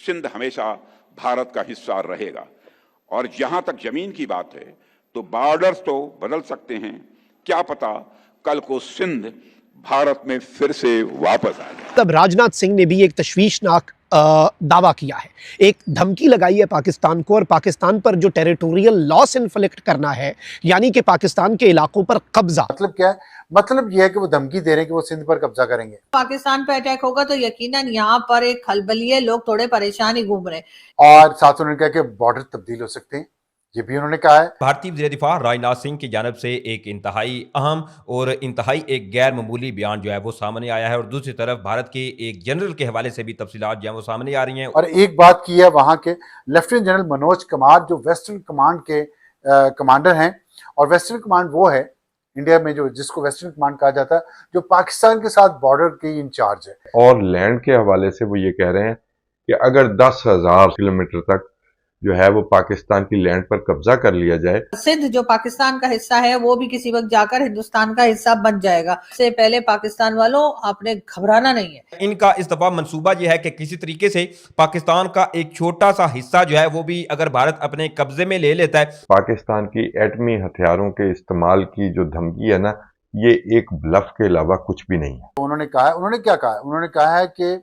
सिंध हमेशा भारत का हिस्सा रहेगा। और जहां तक जमीन की बात है तो बॉर्डर्स तो बदल सकते हैं, क्या पता कल को सिंध भारत में फिर से वापस आ जाए। तब राजनाथ सिंह ने भी एक तशवीशनाक दावा किया है, एक धमकी लगाई है पाकिस्तान को, और पाकिस्तान पर जो टेरिटोरियल लॉस इन्फ्लिक्ट करना है, यानी कि पाकिस्तान के इलाकों पर कब्जा। मतलब क्या है? मतलब यह है कि वो धमकी दे रहे हैं कि वो सिंध पर कब्जा करेंगे। पाकिस्तान पर अटैक होगा तो यकीनन यहाँ पर एक खलबली है, लोग थोड़े परेशान ही घूम रहे हैं। और साथ उन्होंने कहा कि बॉर्डर तब्दील हो सकते हैं, ये भी उन्होंने कहा है। भारतीय वज़ीर दिफा राजनाथ सिंह की जानब से एक इंतहाई अहम और इंतहाई एक गैर मामूली बयान जो है वो सामने आया है, और दूसरी तरफ भारत के एक जनरल के हवाले से भी तफसीलात जो है वो सामने आ रही हैं। और एक बात की है वहां के लेफ्टिनेंट जनरल मनोज कुमार, जो वेस्टर्न कमांड के कमांडर हैं, और वेस्टर्न कमांड वो है इंडिया में जो जिसको वेस्टर्न कमांड कहा जाता है, जो पाकिस्तान के साथ बॉर्डर के इंचार्ज है। और लैंड के हवाले से वो ये कह रहे हैं कि अगर 10,000 किलोमीटर तक जो है वो पाकिस्तान की लैंड पर कब्जा कर लिया जाए, सिंध जो पाकिस्तान का हिस्सा है वो भी किसी वक्त जाकर हिंदुस्तान का हिस्सा बन जाएगा। इससे पहले पाकिस्तान वालों आपने घबराना नहीं है। इनका इस दफा मंसूबा यह है कि किसी तरीके से पाकिस्तान का एक छोटा सा हिस्सा जो है वो भी अगर भारत अपने कब्जे में ले लेता है। पाकिस्तान की एटमी हथियारों के इस्तेमाल की जो धमकी है ना, ये एक ब्लफ के अलावा कुछ भी नहीं है। उन्होंने कहा है, उन्होंने क्या कहा है? उन्होंने कहा है कि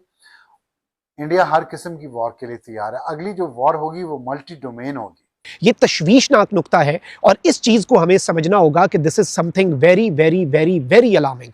इंडिया हर किस्म की वॉर के लिए तैयार है। अगली जो वॉर होगी वो मल्टी डोमेन होगी। ये तशवीशनाक नुक्ता है, और इस चीज को हमें समझना होगा कि this is something very very very very alarming.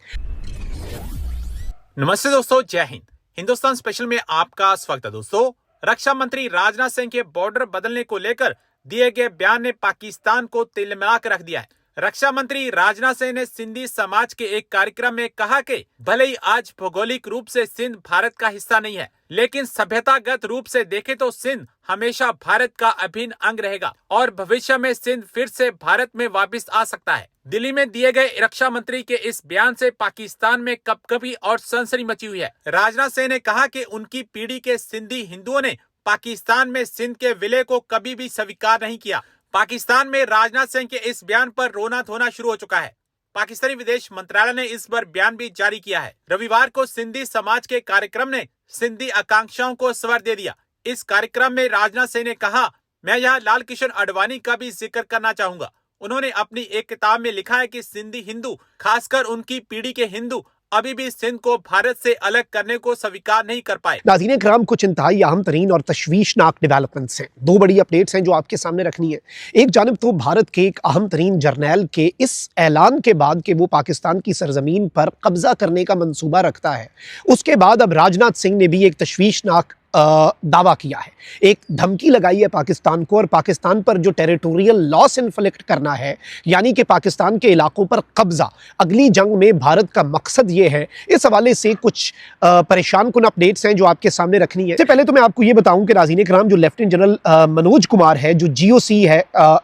नमस्ते दोस्तों, जय हिंद। हिंदुस्तान स्पेशल में आपका स्वागत है। दोस्तों, रक्षा मंत्री राजनाथ सिंह के बॉर्डर बदलने को लेकर दिए गए बयान ने पाकिस्तान को तिलमिला कर रख दिया है। रक्षा मंत्री राजनाथ सिंह ने सिंधी समाज के एक कार्यक्रम में कहा कि भले ही आज भौगोलिक रूप से सिंध भारत का हिस्सा नहीं है, लेकिन सभ्यतागत रूप से देखें तो सिंध हमेशा भारत का अभिन्न अंग रहेगा और भविष्य में सिंध फिर से भारत में वापस आ सकता है। दिल्ली में दिए गए रक्षा मंत्री के इस बयान से पाकिस्तान में कपकपी और सनसनी मची हुई है। राजनाथ सिंह ने कहा कि उनकी पीढ़ी के सिंधी हिंदुओं ने पाकिस्तान में सिंध के विलय को कभी भी स्वीकार नहीं किया। पाकिस्तान में राजनाथ सिंह के इस बयान पर रोना धोना शुरू हो चुका है। पाकिस्तानी विदेश मंत्रालय ने इस पर बयान भी जारी किया है। रविवार को सिंधी समाज के कार्यक्रम ने सिंधी आकांक्षाओं को स्वर दे दिया। इस कार्यक्रम में राजनाथ सिंह ने कहा, मैं यहाँ लाल कृष्ण आडवाणी का भी जिक्र करना चाहूंगा। उन्होंने अपनी एक किताब में लिखा है कि सिंधी हिंदू, खासकर उनकी पीढ़ी के हिंदू, अभी भी सिंध को भारत से अलग करने को स्वीकार नहीं कर पाए। नाज़रीन किराम, कुछ इंतहाई अहम तरीन और तशवीशनाक डेवलपमेंट्स हैं। दो बड़ी अपडेट्स हैं जो आपके सामने रखनी है। एक जानिब तो भारत के एक अहम तरीन जर्नैल के इस ऐलान के बाद कि वो पाकिस्तान की सरजमीन पर कब्जा करने का मंसूबा रखता है, उसके बाद अब राजनाथ सिंह ने भी एक तशवीशनाक दावा किया है, एक धमकी लगाई है पाकिस्तान को, और पाकिस्तान पर जो टेरिटोरियल लॉस इन्फ्लिक्ट करना है, यानी कि पाकिस्तान के इलाकों पर कब्जा, अगली जंग में भारत का मकसद ये है। इस हवाले से कुछ परेशान कुन अपडेट्स हैं जो आपके सामने रखनी है। इससे पहले तो मैं आपको ये बताऊं कि नाज़रीन किराम, जो लेफ्टिनेंट जनरल मनोज कुमार है, जो GOC है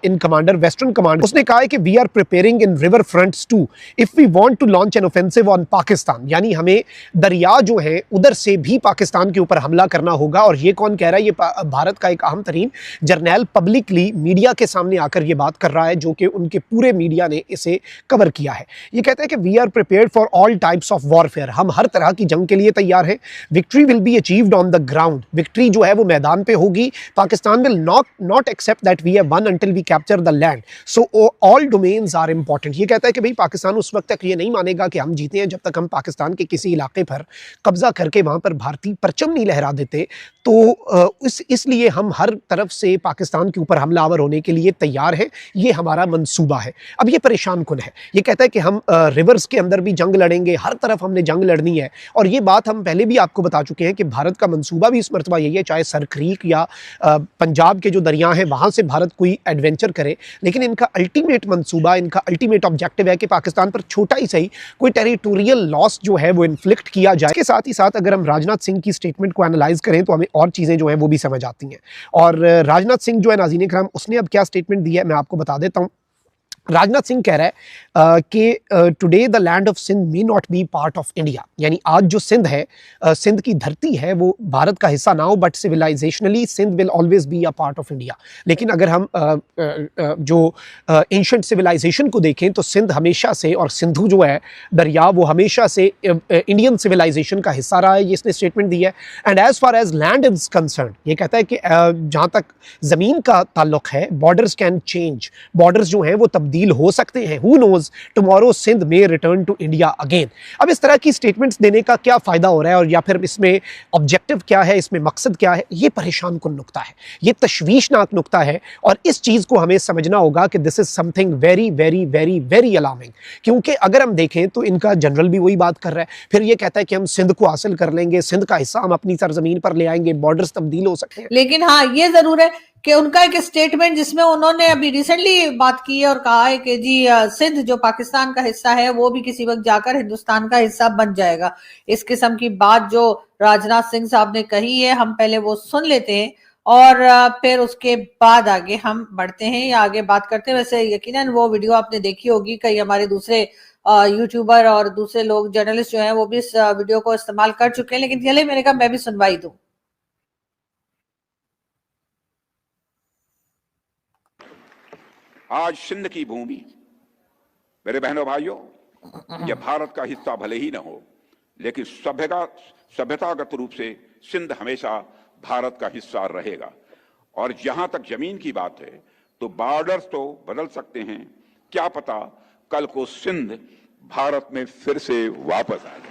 इन कमांडर वेस्टर्न कमांड, उसने कहा है कि we are preparing in river fronts to if we want to launch an offensive on Pakistan, यानी हमें दरिया जो है उधर से भी पाकिस्तान के ऊपर हमला करना होगा। और ये कौन कह रहा है? ये भारत का एक अहम तरीन जर्नैल पब्लिकली मीडिया के सामने आकर ये बात कर रहा है, जो कि उनके पूरे मीडिया ने इसे कवर किया है। ये कहता है कि we are prepared for all types of warfare, हम हर तरह की जंग के लिए तैयार हैं। Victory will be achieved on the ground, victory जो है वो मैदान पे होगी। Pakistan will not accept that we have won until we capture the land, so all domains are important. ये कहता है कि भाई पाकिस्तान उस वक्त तक ये नहीं मानेगा कि हम जीते हैं जब तक हम पाकिस्तान के किसी इलाके पर कब्जा करके वहां पर भारतीय परचम नहीं लहरा देते। तो इसलिए हम हर तरफ से पाकिस्तान के ऊपर हमलावर होने के लिए तैयार हैं, ये हमारा मंसूबा है। अब ये परेशान कुन है, ये कहता है कि हम रिवर्स के अंदर भी जंग लड़ेंगे, हर तरफ हमने जंग लड़नी है। और ये बात हम पहले भी आपको बता चुके हैं कि भारत का मंसूबा भी इस मरतबा यही है, चाहे सर क्रीक या पंजाब के जो दरिया हैं वहाँ से भारत कोई एडवेंचर करे, लेकिन इनका अल्टीमेट मंसूबा, इनका अल्टीमेट ऑब्जेक्टिव है कि पाकिस्तान पर छोटा ही सही कोई टेरिटोरियल लॉस जो है वो इन्फ्लिक्ट किया जाए। इसके साथ ही साथ अगर हम राजनाथ सिंह की स्टेटमेंट को एनालाइज करें तो हमें और चीज़ें जो हैं वो भी समझ आती हैं। और राजनाथ सिंह जो है नाज़रीन किराम, उसने अब क्या स्टेटमेंट दी है मैं आपको बता देता हूँ। राजनाथ सिंह कह रहा है कि today the land of Sindh may not be part of India, यानी आज जो सिंध है, सिंध की धरती है, वो भारत का हिस्सा ना हो, but civilisationally Sindh will always be a part of India. लेकिन अगर हम जो एंशंट सिविलाइजेशन को देखें तो सिंध हमेशा से, और सिंधु जो है दरिया, वो हमेशा से इंडियन सिविलाइजेशन का हिस्सा रहा है, ये इसने स्टेटमेंट दी है। And as far as land is concern, ये कहता है कि जहाँ तक ज़मीन का ताल्लुक है, बॉर्डर्स कैन चेंज, बॉर्डर्स जो हैं वो तब्दील हो सकते हैं। Who knows tomorrow Sindh may return to India again. अब इस तरह की स्टेटमेंट्स देने का क्या फ़ायदा हो रहा है, और या फिर इसमें ऑब्जेक्टिव क्या है, इसमें मकसद क्या है, ये परेशान कुन नुक्ता है, ये तशवीशनाक नुक्ता है। और इस चीज़ को हमें समझना होगा कि this is something very very very very alarming. क्योंकि अगर हम देखें तो इनका जनरल भी वही बात कर रहा है, फिर ये कहता है कि हम सिंध को हासिल कर लेंगे, सिंध का हिस्सा हम अपनी सरजमीन पर ले आएंगे, बॉर्डर्स तब्दील हो सकते हैं। लेकिन हाँ, ये जरूर है कि उनका एक स्टेटमेंट जिसमें उन्होंने अभी रिसेंटली बात की है और कहा है कि जी सिंध जो पाकिस्तान का हिस्सा है वो भी किसी वक्त जाकर हिंदुस्तान का हिस्सा बन जाएगा। इस किस्म की बात जो राजनाथ सिंह साहब ने कही है, हम पहले वो सुन लेते हैं और फिर उसके बाद आगे हम बढ़ते हैं या आगे बात करते हैं। वैसे यकीनन वो वीडियो आपने देखी होगी, कई हमारे दूसरे यूट्यूबर और दूसरे लोग जर्नलिस्ट जो हैं वो भी इस वीडियो को इस्तेमाल कर चुके हैं, लेकिन चलिए मैंने कहा मैं भी सुनवाई दूं। आज सिंध की भूमि, मेरे बहनों भाइयों, यह भारत का हिस्सा भले ही न हो, लेकिन सभ्यतागत रूप से सिंध हमेशा भारत का हिस्सा रहेगा। और जहां तक जमीन की बात है तो बॉर्डर्स तो बदल सकते हैं, क्या पता कल को सिंध भारत में फिर से वापस आ जाए।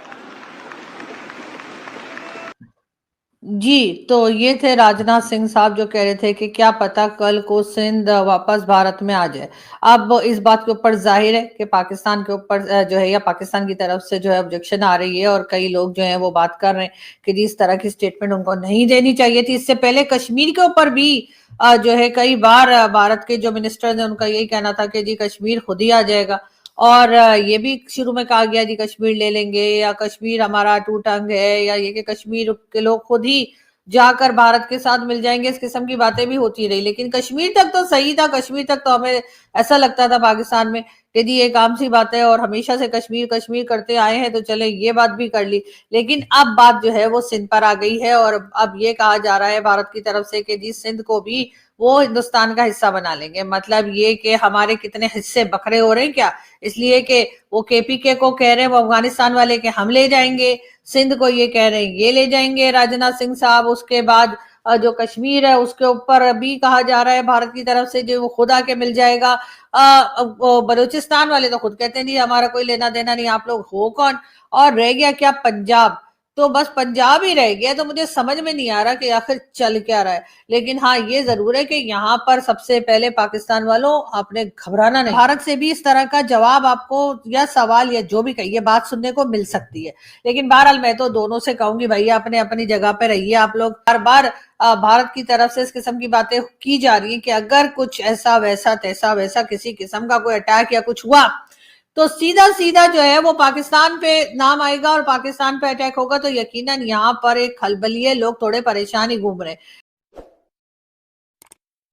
जी, तो ये थे राजनाथ सिंह साहब जो कह रहे थे कि क्या पता कल को सिंध वापस भारत में आ जाए। अब इस बात के ऊपर जाहिर है कि पाकिस्तान के ऊपर जो है, या पाकिस्तान की तरफ से जो है ऑब्जेक्शन आ रही है, और कई लोग जो हैं वो बात कर रहे हैं कि जी इस तरह की स्टेटमेंट उनको नहीं देनी चाहिए थी। इससे पहले कश्मीर के ऊपर भी जो है कई बार भारत के जो मिनिस्टर हैं उनका यही कहना था कि जी कश्मीर खुद ही आ जाएगा, और ये भी शुरू में कहा गया जी कश्मीर ले लेंगे, या कश्मीर हमारा टूट अंग है, या ये कि कश्मीर के लोग खुद ही जाकर भारत के साथ मिल जाएंगे। इस किस्म की बातें भी होती रही, लेकिन कश्मीर तक तो सही था। कश्मीर तक तो हमें ऐसा लगता था पाकिस्तान में कि जी एक आम सी बात है और हमेशा से कश्मीर कश्मीर करते आए हैं, तो चले ये बात भी कर ली। लेकिन अब बात जो है वो सिंध पर आ गई है, और अब ये कहा जा रहा है भारत की तरफ से कि जी सिंध को भी वो हिंदुस्तान का हिस्सा बना लेंगे। मतलब ये कि हमारे कितने हिस्से बखरे हो रहे हैं क्या, इसलिए कि वो केपीके को कह रहे हैं वो अफगानिस्तान वाले के हम ले जाएंगे, सिंध को ये कह रहे हैं ये ले जाएंगे राजनाथ सिंह साहब। उसके बाद जो कश्मीर है उसके ऊपर भी कहा जा रहा है भारत की तरफ से जो वो खुद आके मिल जाएगा। बलूचिस्तान वाले तो खुद कहते हैं नहीं हमारा कोई लेना देना नहीं, आप लोग हो कौन। और रह गया क्या पंजाब, तो बस पंजाब ही रह गया। तो मुझे समझ में नहीं आ रहा कि आखिर चल क्या रहा है। लेकिन हाँ ये जरूर है कि यहाँ पर सबसे पहले पाकिस्तान वालों आपने घबराना नहीं। भारत से भी इस तरह का जवाब आपको या सवाल या जो भी कहिए बात सुनने को मिल सकती है। लेकिन बहरहाल मैं तो दोनों से कहूंगी भैया अपने अपनी जगह पे रहिए। आप लोग बार बार भारत की तरफ से इस किस्म की बातें की जा रही है कि अगर कुछ ऐसा वैसा तैसा वैसा किसी किस्म का कोई अटैक या कुछ हुआ तो सीधा सीधा जो है वो पाकिस्तान पे नाम आएगा और पाकिस्तान पे अटैक होगा। तो यकीनन यहाँ पर एक खलबली है, लोग थोड़े परेशान ही घूम रहे हैं।